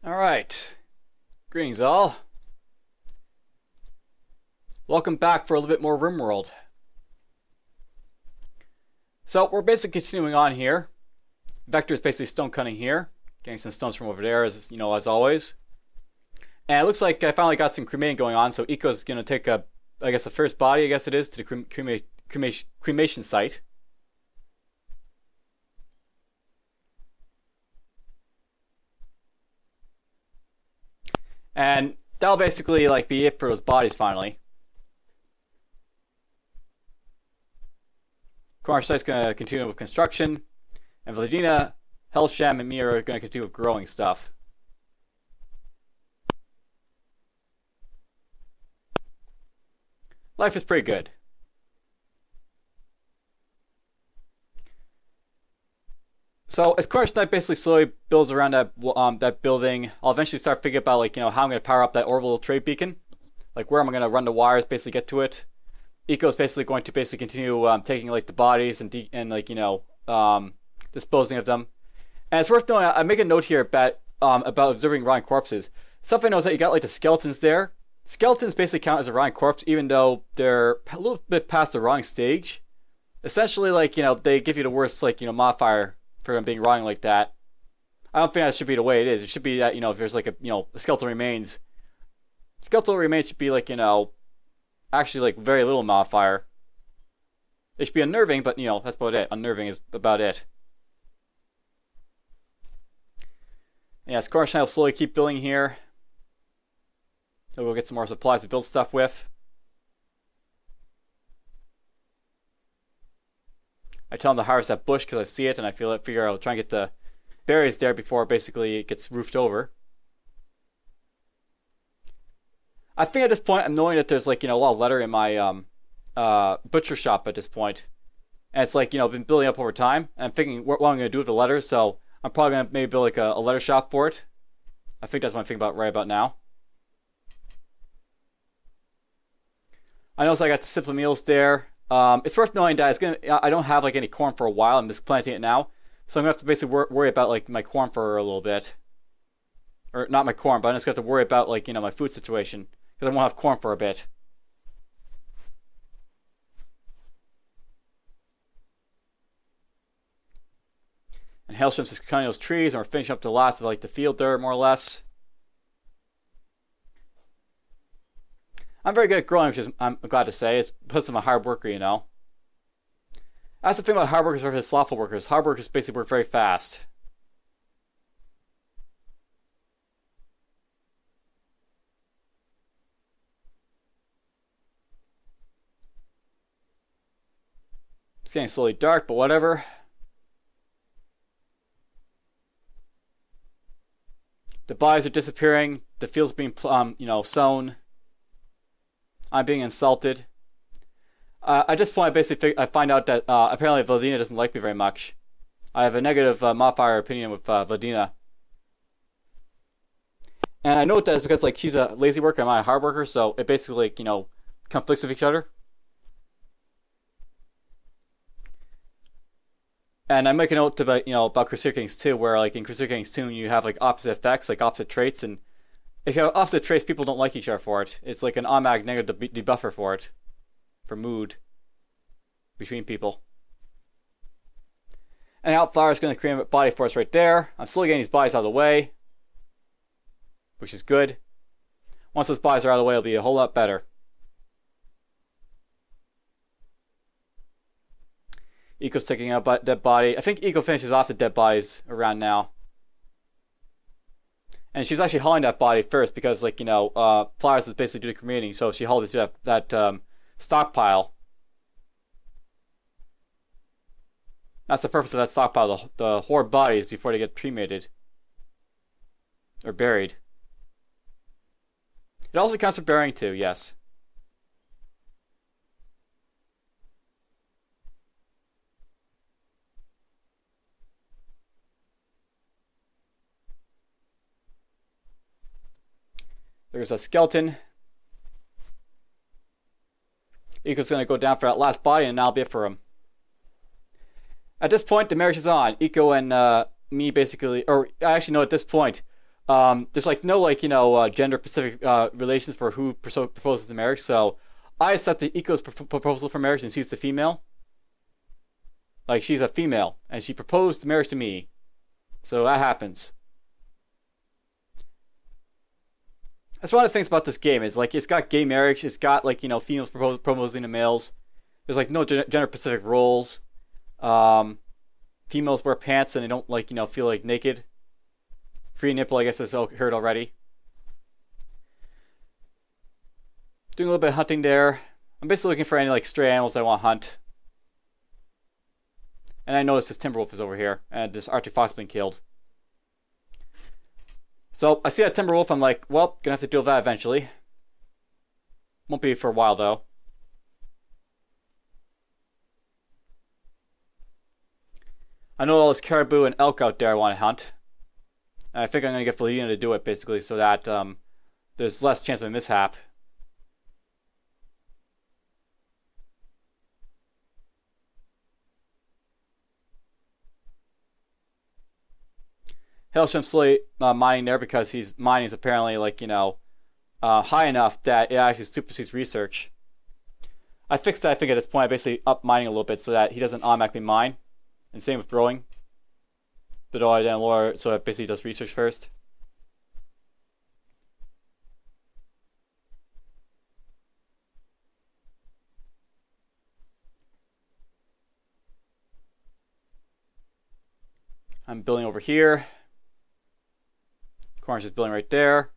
Alright, greetings all. Welcome back for a little bit more RimWorld. So we're basically continuing on here. Vector is basically stone cutting here. Getting some stones from over there as always. And it looks like I finally got some cremating going on, so Eco's going to take the first body, to the cremation site. And that'll basically be it for those bodies finally. Corner site's going to continue with construction, and Vladina, Hellsham, and me are going to continue with growing stuff. Life is pretty good. So as Corner Site basically slowly builds around that building, I'll eventually start figuring about how I'm going to power up that orbital trade beacon, where am I going to run the wires, basically get to it. Eco is basically going to continue taking the bodies and disposing of them. And it's worth knowing, I make a note here about observing rotting corpses. Stuff I know is that you got the skeletons there. Skeletons basically count as a rotting corpse even though they're a little bit past the rotting stage. Essentially they give you the worst modifier for them being rotting like that. I don't think that should be the way it is. It should be that if there's a skeletal remains should be actually very little modifier. It should be unnerving, but that's about it. Unnerving is about it. Yes, Cornish will slowly keep building here. We'll go get some more supplies to build stuff with. I tell him to harvest that bush because I see it and I figure I'll try and get the berries there before basically it gets roofed over. I think at this point I'm knowing that there's a lot of leather in my butcher shop at this point. And it's been building up over time. And I'm thinking what I'm going to do with the leather, so I'm probably going to maybe build a leather shop for it. I think that's what I'm thinking about right about now. I noticed I got the simple meals there. It's worth knowing that I don't have any corn for a while. I'm just planting it now, so I'm gonna have to basically worry about my corn for a little bit, or not my corn, but I'm just gonna have to worry about my food situation because I won't have corn for a bit. And Hailstorm's just cutting those trees, and we're finishing up the last of the field there more or less. I'm very good at growing, which is, I'm glad to say. It's because I'm a hard worker, That's the thing about hard workers versus slothful workers. Hard workers basically work very fast. It's getting slowly dark, but whatever. The bodies are disappearing. The field's being, sown. I'm being insulted. At this point, I find out that apparently Vladina doesn't like me very much. I have a negative modifier opinion with Vladina. And I know that is because she's a lazy worker and I'm a hard worker, so it basically conflicts with each other. And I make a note about Crusader Kings 2, where in Crusader Kings 2 you have opposite effects, opposite traits, and if you have opposite traits, people don't like each other for it. It's an automatic negative debuffer for it. For mood. Between people. And Outflower is going to create a body for us right there. I'm slowly getting these bodies out of the way. Which is good. Once those bodies are out of the way, it'll be a whole lot better. Eco's taking out dead body. I think Eco finishes off the dead bodies around now. And she's actually hauling that body first because, Flowers is basically doing cremating, so she hauled it to that stockpile. That's the purpose of that stockpile, the hoard bodies before they get cremated. Or buried. It also counts for burying too, yes. There's a skeleton. Eco's going to go down for that last body, and that'll be it for him. At this point, the marriage is on. Eco and me basically, or I actually know at this point, There's like no like gender specific relations for who proposes the marriage. So I accept the Eco's proposal for marriage, and she's the female. Like she's a female, and she proposed marriage to me. So that happens. That's one of the things about this game. Is like it's got gay marriage. It's got like females proposing to males. There's like no gender specific roles. Um, Females wear pants and they don't like feel like naked. Free nipple, I guess, is heard already. Doing a little bit of hunting there. I'm basically looking for any like stray animals I want to hunt. And I noticed this timber wolf is over here, and this Arctic fox has been killed. So I see that timber wolf. I'm like, well, gonna have to deal with that eventually. Won't be for a while though. I know all this caribou and elk out there I want to hunt. And I think I'm gonna get Felina to do it basically, so that there's less chance of a mishap. Hailsham slowly mining there because he's mining is apparently like high enough that it actually supersedes research. I fixed that. I think at this point I basically up mining a little bit so that he doesn't automatically mine, and same with growing. The dollar down lower, so it basically does research first. I'm building over here. Corn's just building right there.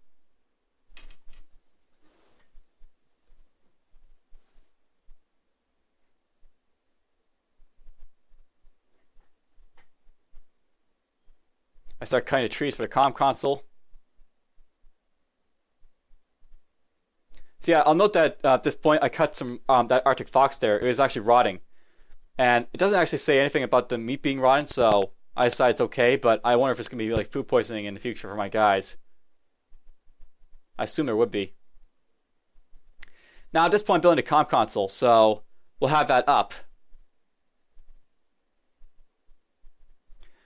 I start cutting the trees for the comm console. So yeah, I'll note that at this point I cut some that Arctic fox there. It was actually rotting, and it doesn't actually say anything about the meat being rotten. So I decide it's okay, but I wonder if it's gonna be like food poisoning in the future for my guys. I assume there would be. Now at this point, I'm building a comm console, so we'll have that up.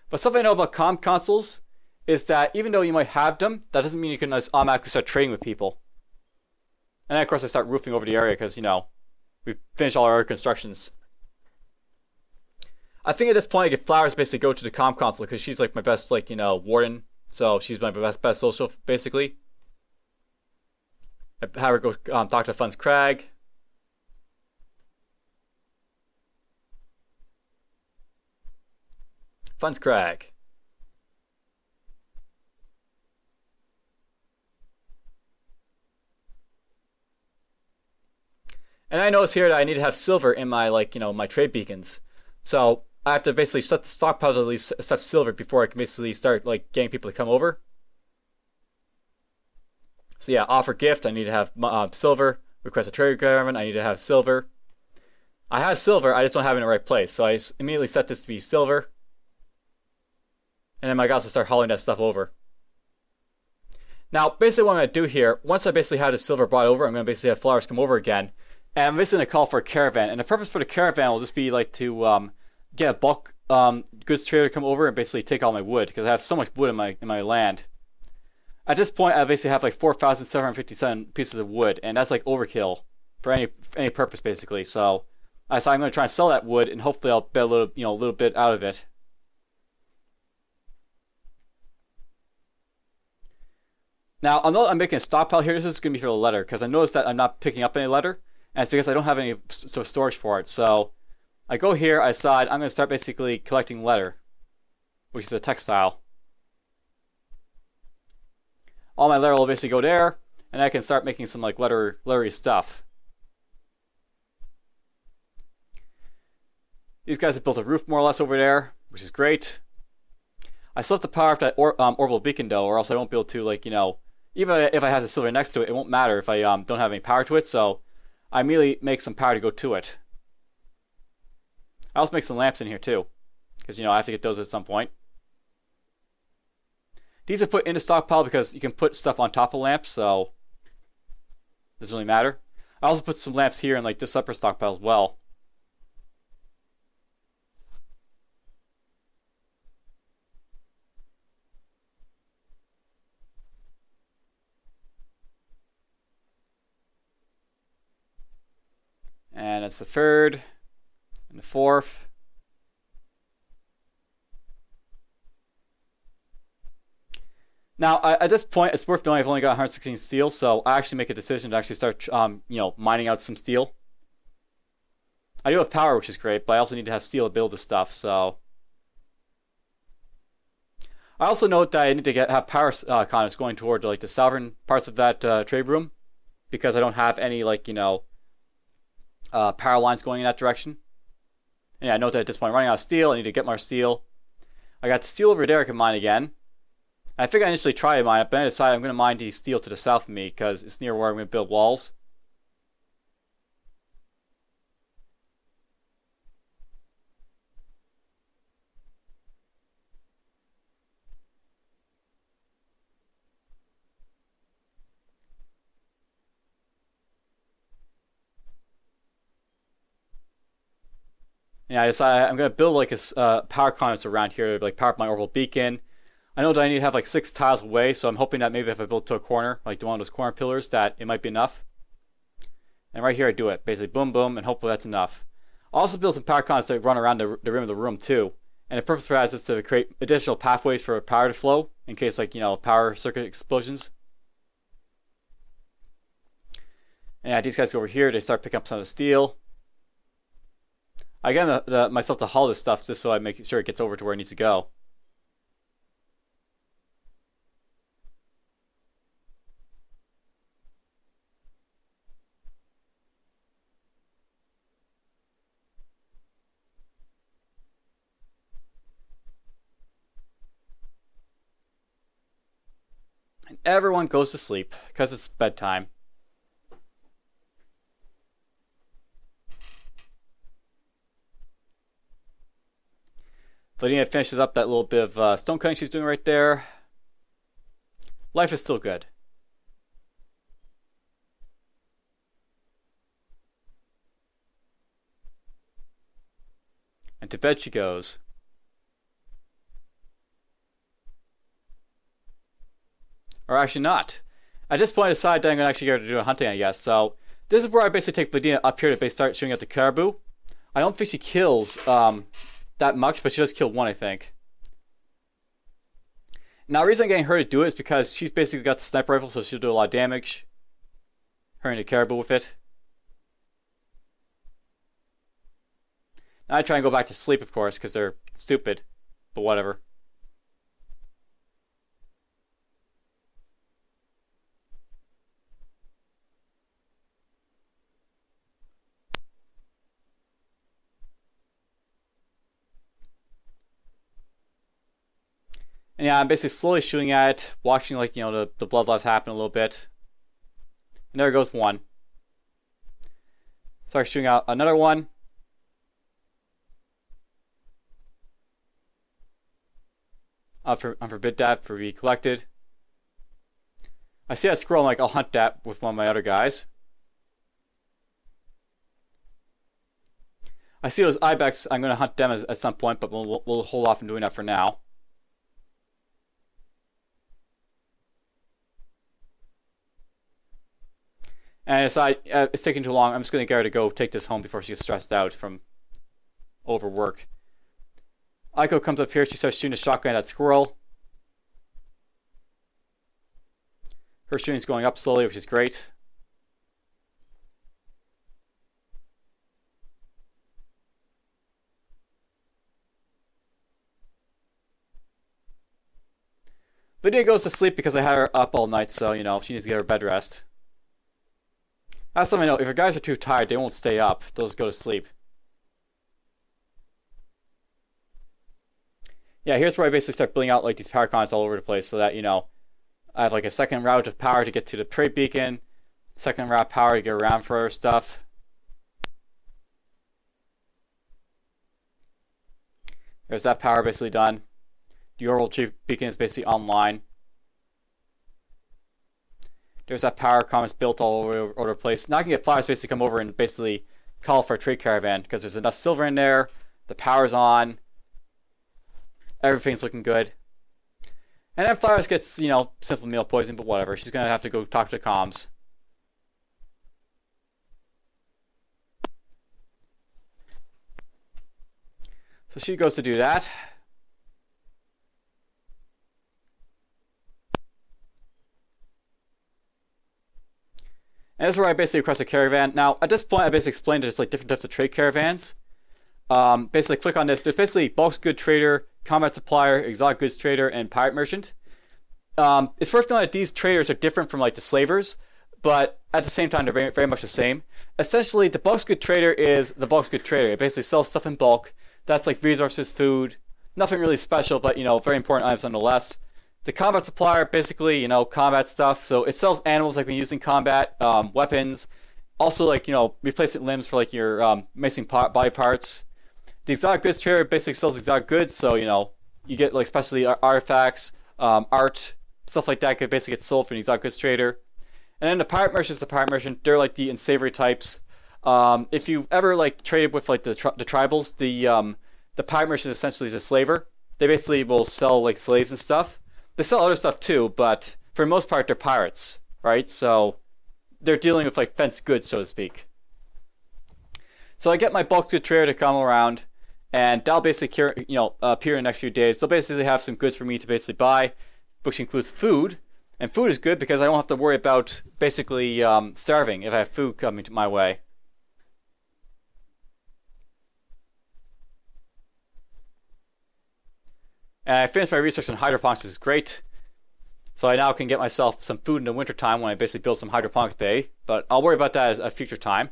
But something I know about comm consoles is that even though you might have them, that doesn't mean you can just automatically start trading with people. And then of course I start roofing over the area because we've finished all our constructions. I think at this point I get Flowers basically go to the comm console because she's like my best warden, so she's my best social basically. I have her go talk to Fun's Crag. Fun's Crag. And I notice here that I need to have silver in my my trade beacons. So I have to basically set the stockpile to at least accept silver before I can basically start getting people to come over. So yeah, offer gift, I need to have silver. Request a trade requirement, I need to have silver. I have silver, I just don't have it in the right place. So I immediately set this to be silver. And then my guys will start hauling that stuff over. Now, basically what I'm going to do here, once I basically have the silver brought over, I'm going to basically have Flowers come over again. And I'm basically going to call for a caravan. And the purpose for the caravan will just be to get a bulk goods trader to come over and basically take all my wood, because I have so much wood in my land. At this point, I basically have like 4,757 pieces of wood, and that's like overkill for any purpose basically. So I decided I'm going to try and sell that wood, and hopefully I'll get a little bit out of it. Now, I'll note I'm making a stockpile here. This is going to be for the letter, because I noticed that I'm not picking up any letter, and it's because I don't have any sort of storage for it. So I go here, I decide I'm going to start basically collecting letter, which is a textile. All my letter will basically go there, and I can start making some lettery stuff. These guys have built a roof more or less over there, which is great. I still have to power up that orbital beacon though, or else I won't be able to even if I have the silver next to it, it won't matter if I don't have any power to it. So I immediately make some power to go to it. I also make some lamps in here too, because I have to get those at some point. These are put in the stockpile because you can put stuff on top of lamps, so it doesn't really matter. I also put some lamps here in this upper stockpile as well. That's the third and the fourth. Now, at this point, it's worth knowing I've only got 116 steel, so I actually make a decision to actually start, mining out some steel. I do have power, which is great, but I also need to have steel to build this stuff, so... I also note that I need to have power conduits going toward like the southern parts of that trade room, because I don't have any power lines going in that direction. And yeah, I note that at this point I'm running out of steel. I need to get more steel. I got the steel over there I can mine again. I think I initially tried to mine it, but I decided I'm going to mine the steel to the south of me because it's near where I'm going to build walls. Yeah, I decided I'm going to build like a power conduits around here to like power up my orbital beacon. I know that I need to have like 6 tiles away, so I'm hoping that maybe if I build to a corner, like one of those corner pillars, that it might be enough. And right here I do it, basically boom boom, and hopefully that's enough. I'll also build some power conduits that run around the rim of the room too. And the purpose for that is to create additional pathways for power to flow in case power circuit explosions. And yeah, these guys go over here, they start picking up some of the steel. I get myself to haul this stuff just so I make sure it gets over to where it needs to go. And everyone goes to sleep because it's bedtime. Lydia finishes up that little bit of stone cutting she's doing right there. Life is still good. And to bed she goes. Or actually not. At this point I decided that I'm going to actually go to do a hunting, I guess. So this is where I basically take Lydia up here to basically start shooting at the caribou. I don't think she kills that much, but she does kill one, I think. Now, the reason I'm getting her to do it is because she's basically got the sniper rifle, so she'll do a lot of damage. Her and the caribou with it. Now I try and go back to sleep, of course, because they're stupid. But whatever. And yeah, I'm basically slowly shooting at it, watching the bloodlust happen a little bit. And there goes one. Start shooting out another one. Unforbid that for be collected. I see that squirrel, I'll hunt that with one of my other guys. I see those ibex, I'm going to hunt them at some point, but we'll hold off on doing that for now. And it's taking too long. I'm just going to get her to go take this home before she gets stressed out from overwork. Aiko comes up here. She starts shooting a shotgun at that squirrel. Her shooting's going up slowly, which is great. Lydia goes to sleep because I had her up all night, so, she needs to get her bed rest. That's something I know. If your guys are too tired, they won't stay up. They'll just go to sleep. Yeah, here's where I basically start building out these power cons all over the place so that, I have a second route of power to get to the trade beacon, second route power to get around for other stuff. There's that power basically done. The orbital trade beacon is basically online. There's that power comments built all over the place. Now I can get flyers basically come over and basically call for a trade caravan because there's enough silver in there. The power's on. Everything's looking good. And then Flowers gets, simple meal poisoning, but whatever. She's going to have to go talk to the comms. So she goes to do that. And this is where I basically request a caravan. Now, at this point, I basically explained there's like different types of trade caravans. Basically, click on this. There's basically bulk good trader, combat supplier, exotic goods trader, and pirate merchant. It's worth noting that these traders are different from like the slavers, but at the same time, they're very, very much the same. Essentially, the bulk good trader is the bulk good trader. It basically sells stuff in bulk. That's like resources, food, nothing really special, but very important items nonetheless. The combat supplier, basically, combat stuff. So it sells animals like we use in combat, weapons, also like replacement limbs for like your missing body parts. The exotic goods trader basically sells exotic goods, so you get like especially artifacts, art, stuff like that could basically get sold from the exotic goods trader. And then the pirate merchant is the pirate merchant. They're like the unsavory types. If you've ever like traded with like the tribals, the pirate merchant essentially is a slaver. They basically will sell like slaves and stuff. They sell other stuff too, but for the most part, they're pirates, right? So they're dealing with like fenced goods, so to speak. So I get my bulk good trader to come around, and that'll basically appear in the next few days. They'll basically have some goods for me to basically buy, which includes food. And food is good because I don't have to worry about basically starving if I have food coming to my way. And I finished my research on hydroponics, which is great. So I now can get myself some food in the wintertime when I basically build some hydroponics bay. But I'll worry about that at a future time.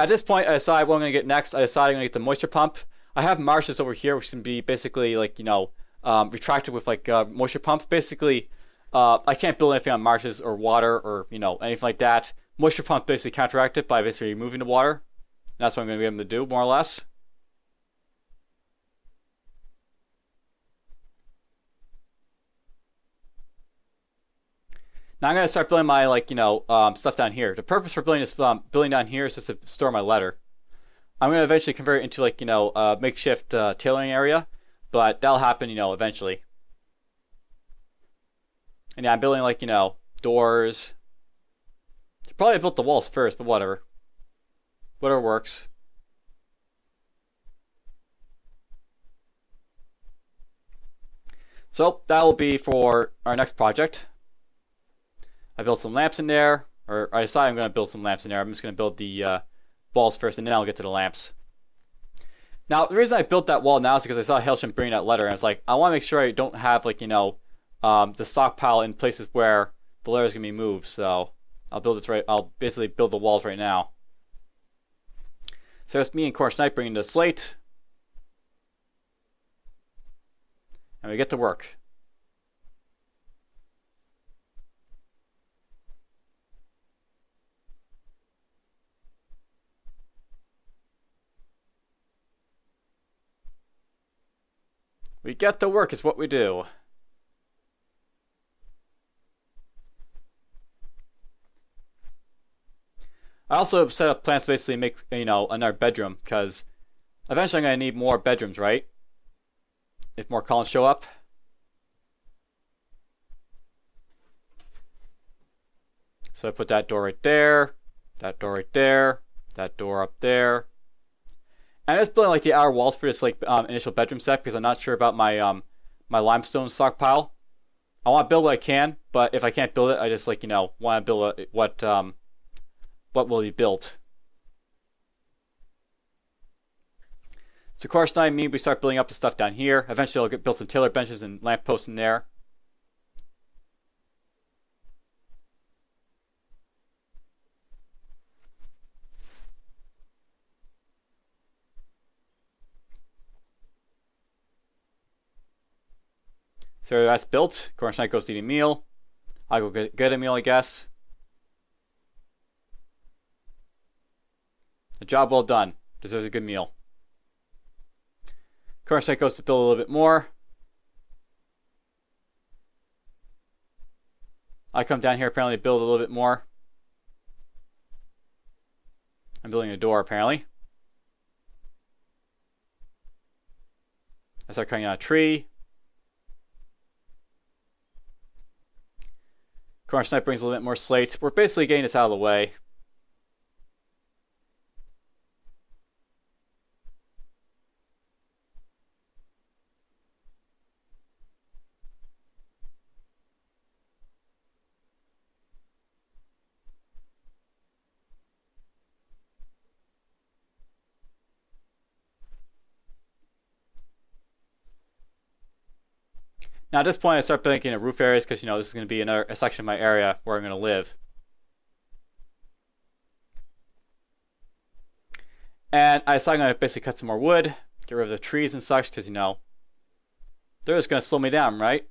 At this point, I decide what I'm going to get next. I decide I'm going to get the moisture pump. I have marshes over here, which can be basically like, retracted with like moisture pumps. Basically, I can't build anything on marshes or water or, anything like that. Moisture pumps basically counteract it by basically removing the water. And that's what I'm going to be able to do, more or less. Now I'm going to start building my stuff down here. The purpose for building this building down here is just to store my leather. I'm going to eventually convert it into like a makeshift tailoring area, but that'll happen eventually. And yeah, I'm building like doors. Probably have built the walls first, but whatever. Whatever works. So that will be for our next project. I built some lamps in there, or I decided I'm going to build some lamps in there. I'm just going to build the walls first, and then I'll get to the lamps. Now, the reason I built that wall now is because I saw Hailsham bringing that letter, and I was like, I want to make sure I don't have like the stockpile in places where the letter is going to be moved. So I'll build this right. I'll basically build the walls right now. So it's me and Cornish Knight bringing the slate, and we get to work. We get to work is what we do. I also set up plans to basically make, another bedroom, because eventually I'm going to need more bedrooms, right? If more colonists show up. So I put that door right there, that door right there, that door up there. I'm just building like the outer walls for this like initial bedroom set because I'm not sure about my my limestone stockpile. I want to build what I can, but if I can't build it, I just like want to build what will be built. So Cornish Knight and me, we start building up the stuff down here. Eventually, I'll build some tailor benches and lamp posts in there. So that's built. Cornish Knight goes to eat a meal. I go get a meal, I guess. A job well done. Deserves a good meal. Cornish Knight goes to build a little bit more. I come down here apparently to build a little bit more. I'm building a door apparently. I start cutting out a tree. Cornish Knight brings a little bit more slate. We're basically getting this out of the way. Now at this point, I start thinking of roof areas because this is going to be a section of my area where I'm going to live. And I decided I'm going to basically cut some more wood, get rid of the trees and such because they're just going to slow me down, right?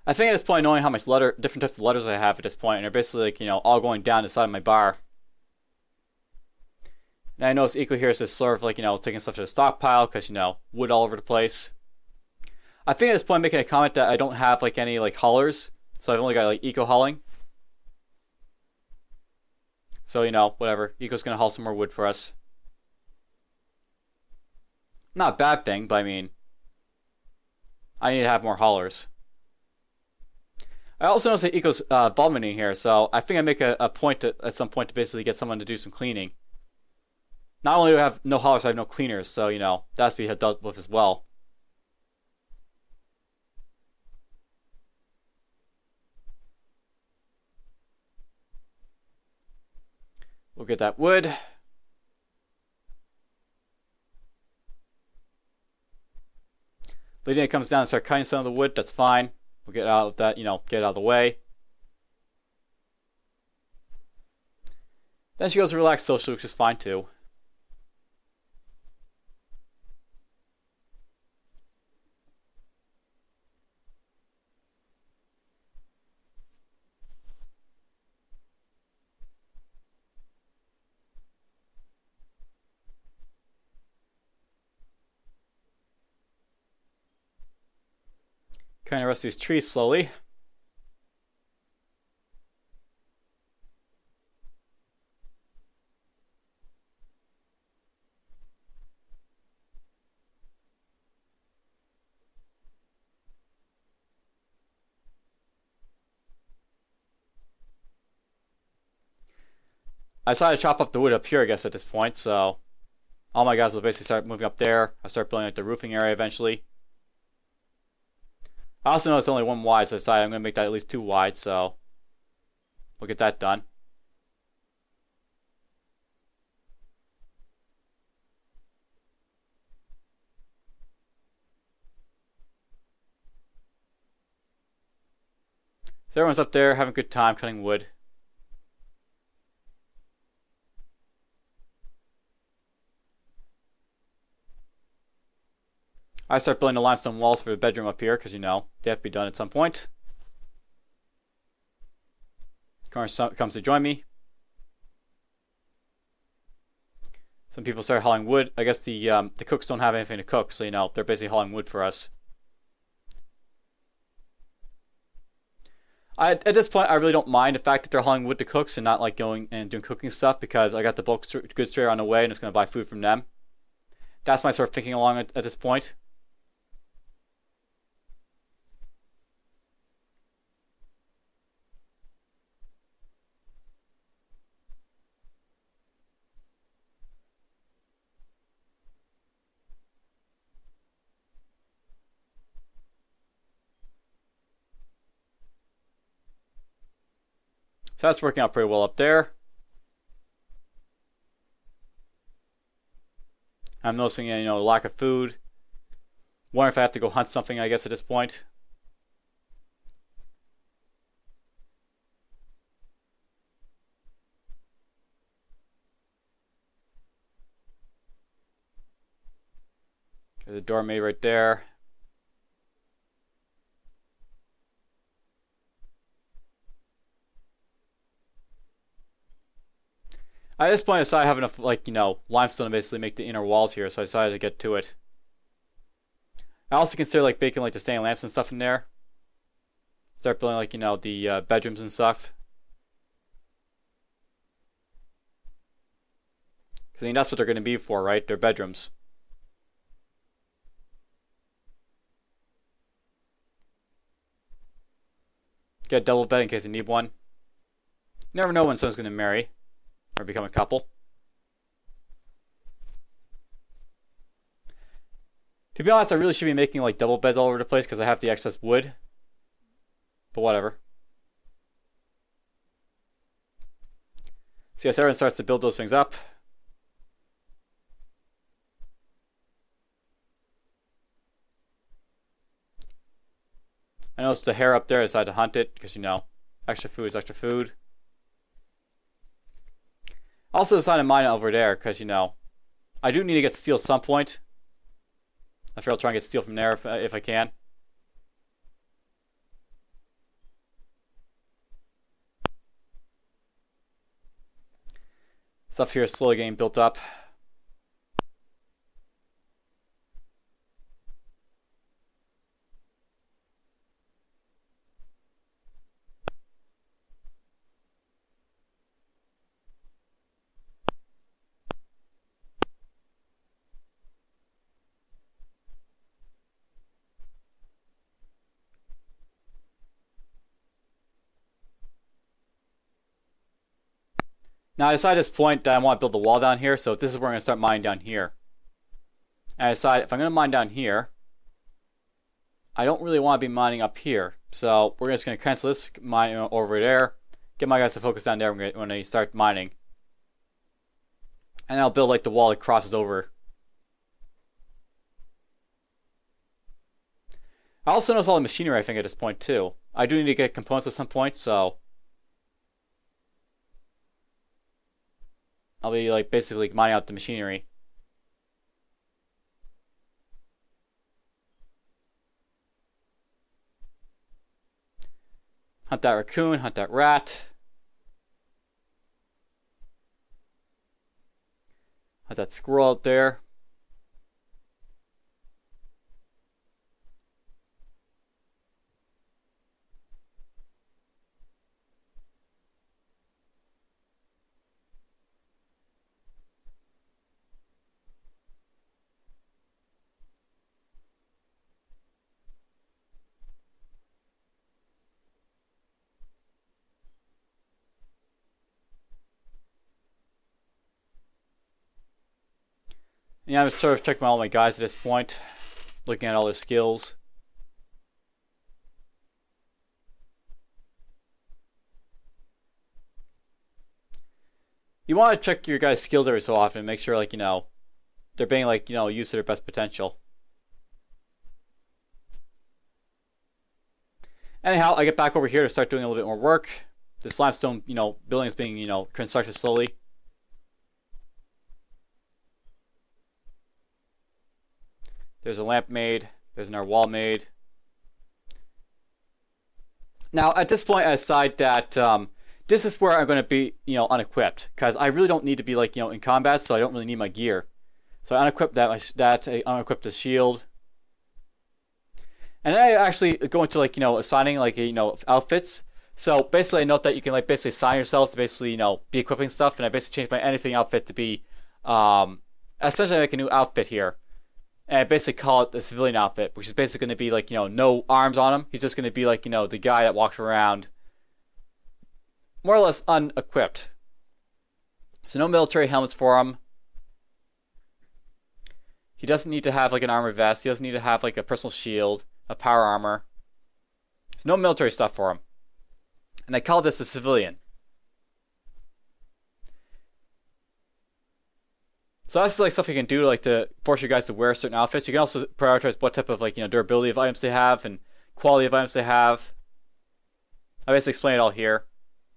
I think at this point, knowing how much different types of letters I have at this point, and they're basically like, all going down the side of my bar. And I notice eco here is just sort of like, taking stuff to the stockpile because, wood all over the place. I think at this point, I'm making a comment that I don't have like any like haulers, so I've only got like eco hauling. So, whatever. Eco's gonna haul some more wood for us. Not a bad thing, but I mean, I need to have more haulers. I also noticed that Eco's vomiting here, so I think I make a point at some point to basically get someone to do some cleaning. Not only do I have no haulers, I have no cleaners, so, that has to be dealt with as well. We'll get that wood. Lydia comes down and start cutting some of the wood, that's fine. We'll get out of that, get it out of the way. Then she goes to relax socially, which is fine too. Cutting the rest of these trees slowly. I decided to chop up the wood up here, I guess, at this point, so all my guys will basically start moving up there. I'll start building like the roofing area eventually. I also know it's only one wide, so I decided I'm going to make that at least 2 wide, so we'll get that done. So everyone's up there having a good time cutting wood. I start building the limestone walls for the bedroom up here because, they have to be done at some point. Connor comes to join me. Some people start hauling wood. I guess the cooks don't have anything to cook, so, they're basically hauling wood for us. At this point, I really don't mind the fact that they're hauling wood to cooks and not like going and doing cooking stuff because I got the bulk goods trader on the way and it's going to buy food from them. That's my sort of thinking along at this point. So that's working out pretty well up there. I'm noticing, lack of food. Wonder if I have to go hunt something, I guess, at this point. There's a doormaid right there. At this point, I decided I have enough, limestone to basically make the inner walls here, so I decided to get to it. I also consider, baking, the standing lamps and stuff in there. Start building, the bedrooms and stuff. Because, that's what they're going to be for, right? They're bedrooms. Get a double bed in case you need one. You never know when someone's going to marry or become a couple. To be honest, I really should be making double beds all over the place because I have the excess wood. But whatever. So yes, everyone starts to build those things up. I noticed the hare up there. I decided to hunt it because, you know, extra food is extra food. Also decided to mine it over there because, you know, I do need to get steel at some point. I figure I'll try and get steel from there if I can. Stuff here is slowly getting built up. Now I decided at this point that I want to build the wall down here, so this is where I'm going to start mining down here. And I decided if I'm going to mine down here, I don't really want to be mining up here. So we're just going to cancel this mine over there, get my guys to focus down there when they start mining. And I'll build like the wall that crosses over. I also notice all the machinery I think at this point too. I do need to get components at some point, so I'll be like basically mining out the machinery. Hunt that raccoon, hunt that rat. Hunt that squirrel out there. Yeah, I'm sort of checking all my guys at this point, looking at all their skills. You want to check your guys' skills every so often and make sure, like, you know, they're being, like, you know, used to their best potential. Anyhow, I get back over here to start doing a little bit more work. This limestone, you know, building is being, you know, constructed slowly. There's a lamp made. There's another wall made. Now, at this point, I decide that this is where I'm going to be, you know, unequipped, because I really don't need to be, like, you know, in combat, so I don't really need my gear. So I unequip that. I unequip the shield. And then I actually go into, like, you know, assigning, like, you know, outfits. So basically, I note that you can, like, basically assign yourselves to basically, you know, be equipping stuff. And I basically change my anything outfit to be essentially like a new outfit here. And I basically call it the civilian outfit, which is basically going to be like, you know, no arms on him. He's just going to be like, you know, the guy that walks around more or less unequipped. So no military helmets for him. He doesn't need to have like an armor vest. He doesn't need to have like a personal shield, a power armor. There's no military stuff for him. And I call this a civilian. So that's like stuff you can do to like to force your guys to wear certain outfits. You can also prioritize what type of like, you know, durability of items they have and quality of items they have. I basically explained it all here.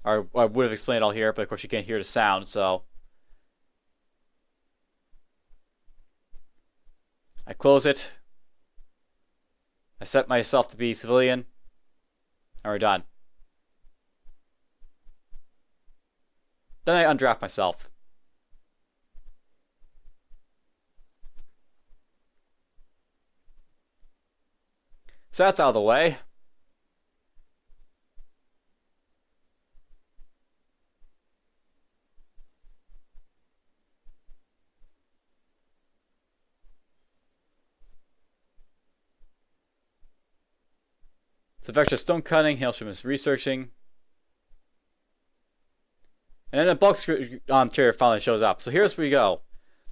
Or I would have explained it all here, but of course you can't hear the sound, so I close it. I set myself to be civilian. And we're done. Then I undraft myself. So that's out of the way. So Vector stone cutting, Hailstrom is researching. And then the bulk chair finally shows up. So here's where we go.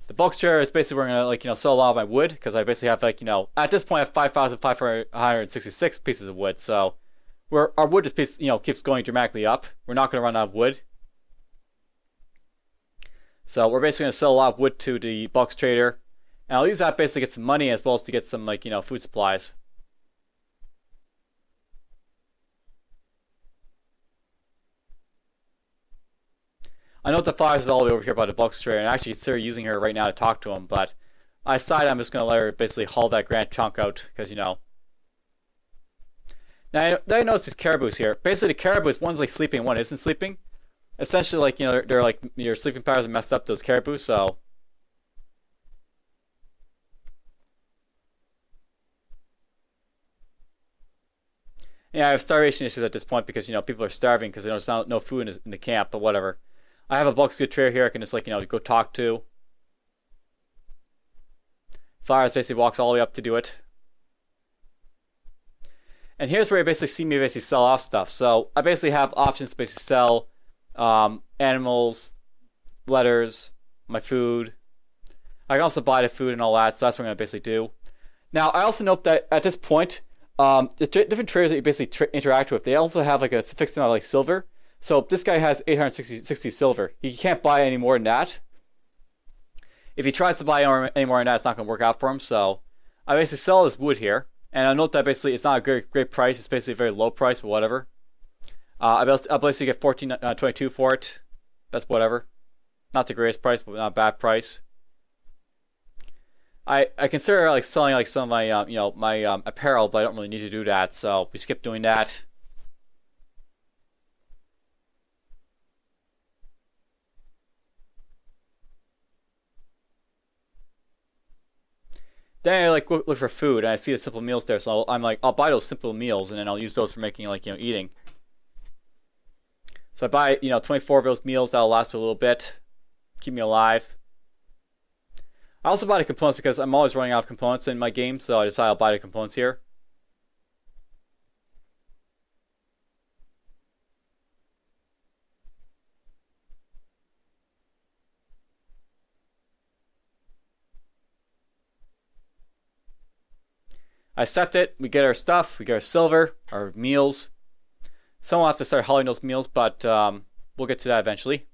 The bulk chair is basically where I'm gonna like, you know, sell a lot of my wood, because I basically have like, you know, at this point I have 5,566 pieces of wood. So our wood is, you know, keeps going dramatically up. We're not gonna run out of wood. So we're basically going to sell a lot of wood to the bulk trader, and I'll use that basically to get some money as well as to get some like food supplies. I know the flies is all the way over here by the bulk trader, and I actually consider using her right now to talk to him, but I decided I'm just going to let her basically haul that grand chunk out because Now I noticed these caribous here. Basically, the caribous, one's like sleeping, one isn't sleeping. Essentially, like they're like your sleeping patterns are messed up. Those caribous, so yeah, I have starvation issues at this point because people are starving because there's no food in the camp. But whatever. I have a bulk good trader here. I can just go talk to. Flowers basically walks all the way up to do it. And here's where you basically see me basically sell off stuff. So I basically have options to basically sell animals, letters, my food. I can also buy the food and all that, so that's what I'm going to basically do. Now, I also note that at this point, the different traders that you basically interact with, they also have like a fixed amount of like silver. So this guy has 860 silver. He can't buy any more than that. If he tries to buy any more than that, it's not going to work out for him. So I basically sell this wood here. And I note that basically it's not a great price. It's basically a very low price, but whatever. I'll basically get 14.22 for it. That's whatever. Not the greatest price, but not a bad price. I consider like selling like some of my my apparel, but I don't really need to do that, so we skip doing that. Then I like look for food, and I see the simple meals there, so I'm like, I'll buy those simple meals, and then I'll use those for making like eating. So I buy 24 of those meals that'll last for a little bit, keep me alive. I also buy the components because I'm always running out of components in my game, so I decided I'll buy the components here. I accept it. We get our stuff. We get our silver, our meals. Someone will have to start hauling those meals, but we'll get to that eventually.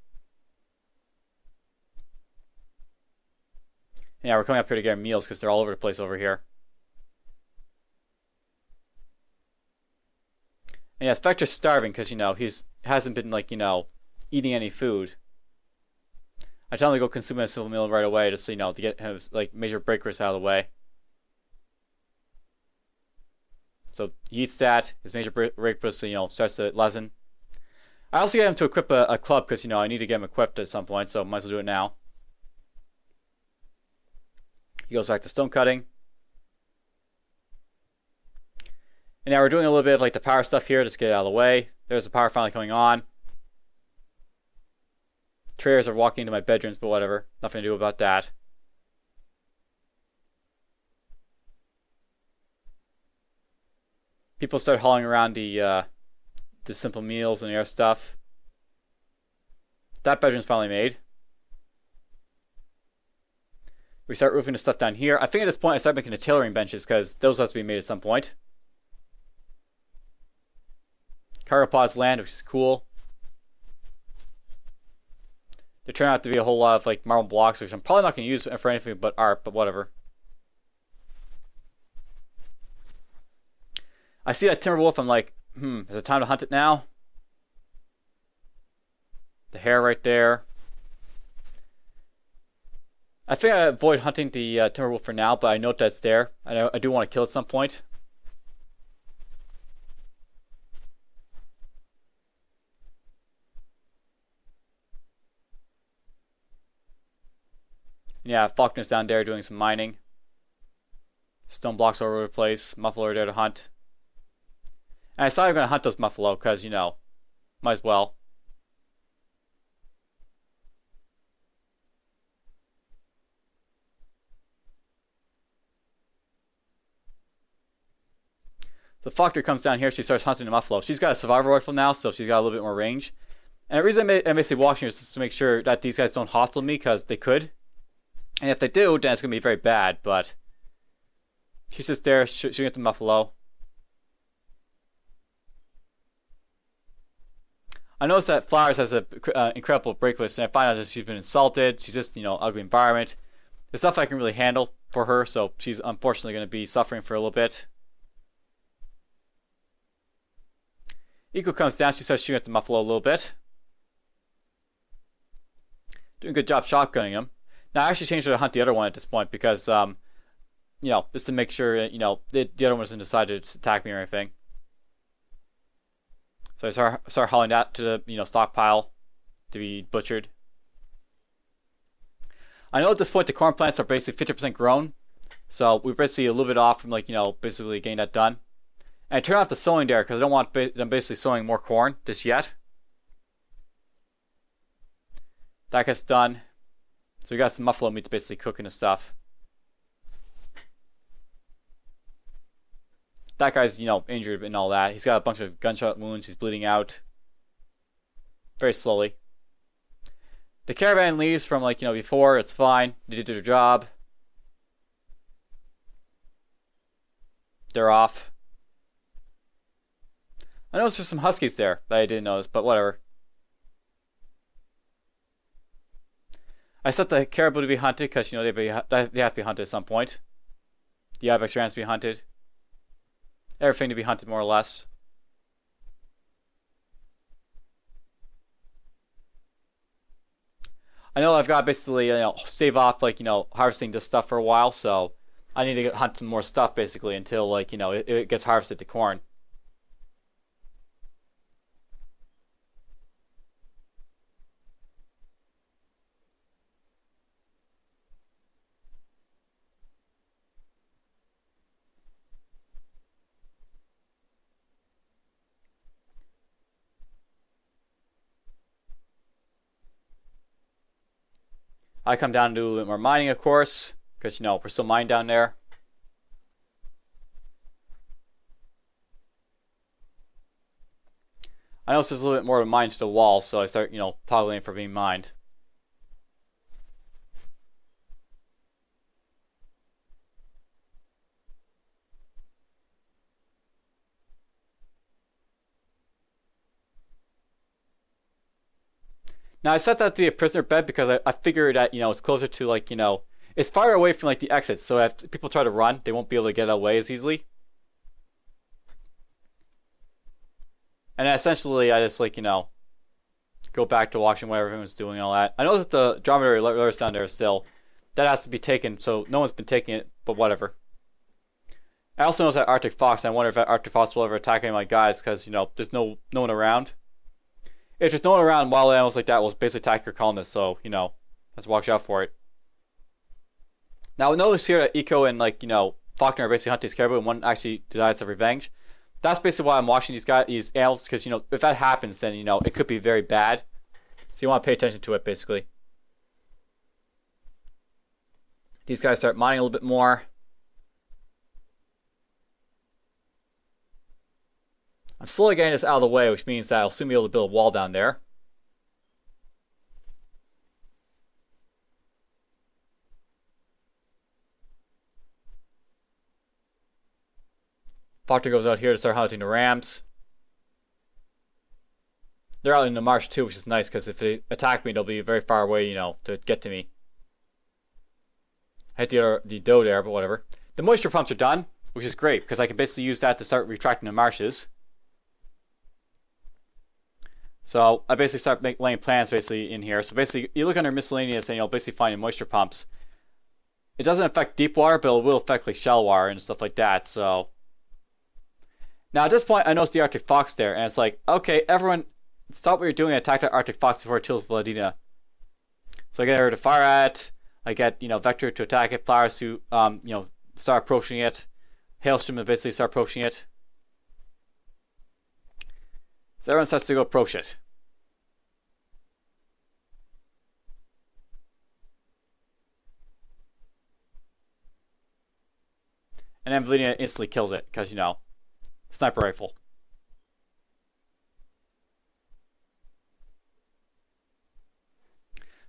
Yeah, we're coming up here to get our meals because they're all over the place over here. And yeah, Spectre's starving because he hasn't been eating any food. I tell him to go consume a simple meal right away, just to get his major breakers out of the way. So he eats that. His major breakers, starts to lessen. I also get him to equip a club because I need to get him equipped at some point, so might as well do it now. He goes back to stone cutting. And now we're doing a little bit of the power stuff here, just get it out of the way. There's the power finally coming on. Traders are walking into my bedrooms, but whatever. Nothing to do about that. People start hauling around the simple meals and the air stuff. That bedroom's finally made. We start roofing the stuff down here. I think at this point I start making the tailoring benches because those have to be made at some point. Cargo pods land, which is cool. There turn out to be a whole lot of marble blocks, which I'm probably not going to use for anything but art, but whatever. I see that timber wolf, I'm like, is it time to hunt it now? The hare right there. I think I avoid hunting the timber wolf for now, but I note that it's there. I do want to kill it at some point. Yeah, Faulkner's down there doing some mining. Stone blocks all over the place. Muffalo are there to hunt. And I decided I'm going to hunt those muffalo because, might as well. So Faulkner comes down here. She starts hunting the muffalo. She's got a survival rifle now, so she's got a little bit more range. And the reason I'm basically watching is just to make sure that these guys don't hostile me because they could. And if they do, then it's going to be very bad, but she's just there shooting at the muffalo. I noticed that Flowers has an incredible break list, and I find out that she's been insulted. She's just, ugly environment. It's stuff I can really handle for her, so she's unfortunately going to be suffering for a little bit. Eco comes down. She starts shooting at the Muffalo a little bit. Doing a good job shotgunning him. Now, I actually changed her to hunt the other one at this point because, just to make sure, the other one doesn't decide to attack me or anything. So I start hauling that to the, stockpile to be butchered. I know at this point the corn plants are basically 50% grown, so we're basically a little bit off from basically getting that done. And I turn off the sowing there because I don't want them basically sowing more corn just yet. That gets done. So we got some muffalo meat to basically cook and stuff. That guy's, injured and all that. He's got a bunch of gunshot wounds. He's bleeding out. Very slowly. The caravan leaves from, before. It's fine. They did their job. They're off. I noticed there's some huskies there that I didn't notice, but whatever. I set the caribou to be hunted because, they have to be hunted at some point. The ibex rams to be hunted. Everything to be hunted more or less. I know I've got to basically, stave off, harvesting this stuff for a while, so I need to hunt some more stuff basically until, it gets harvested to corn. I come down and do a little bit more mining, of course, because, we're still mining down there. I notice there's a little bit more of a mine to the wall, so I start, toggling it for being mined. Now I set that to be a prisoner bed because I figured that it's closer to it's far away from the exits, so if people try to run, they won't be able to get away as easily. And essentially, I just go back to watching what everyone's doing and all that. I know that the dromedary lures down there still. That has to be taken, so no one's been taking it, but whatever. I also noticed that Arctic fox, and I wonder if that Arctic fox will ever attack any of my guys because there's no one around. If there's no one around, wild animals like that will basically attack your colonists, so, let's watch out for it. Now, notice here that Eco and, Faulkner are basically hunting these caribou, and one actually decides to revenge. That's basically why I'm watching these animals, because, if that happens, then, it could be very bad. So you want to pay attention to it, basically. These guys start mining a little bit more. I'm slowly getting this out of the way, which means that I'll soon be able to build a wall down there. Faulkner goes out here to start hunting the rams. They're out in the marsh too, which is nice, because if they attack me, they'll be very far away, to get to me. I hit the doe there, but whatever. The moisture pumps are done, which is great, because I can basically use that to start retracting the marshes. So I basically start laying plans basically in here. So basically, you look under miscellaneous and you'll basically find moisture pumps. It doesn't affect deep water, but it will affect shallow water and stuff like that. So now at this point, I noticed the Arctic fox there, and it's okay, everyone, stop what you're doing and attack that Arctic fox before it kills Vladina. So I get her to fire at it. I get Vector to attack it. Flowers to start approaching it. Hailstream to basically start approaching it. So everyone starts to go approach it. And then Vladina instantly kills it, because, sniper rifle.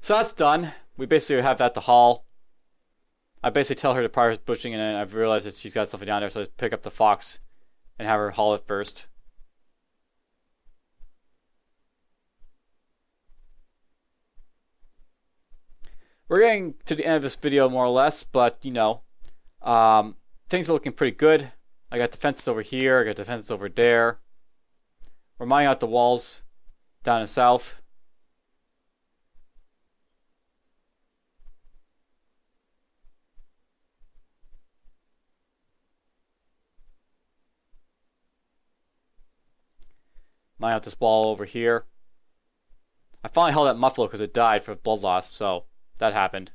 So that's done. We basically have that to haul. I basically tell her to prior bushing, and then I've realized that she's got something down there, so I just pick up the fox and have her haul it first. we're getting to the end of this video more or less, but um, things are looking pretty good. I got defenses over here, I got defenses over there. We're mining out the walls down in south. Mine out this wall over here. I finally held that muffalo because it died for blood loss, so that happened.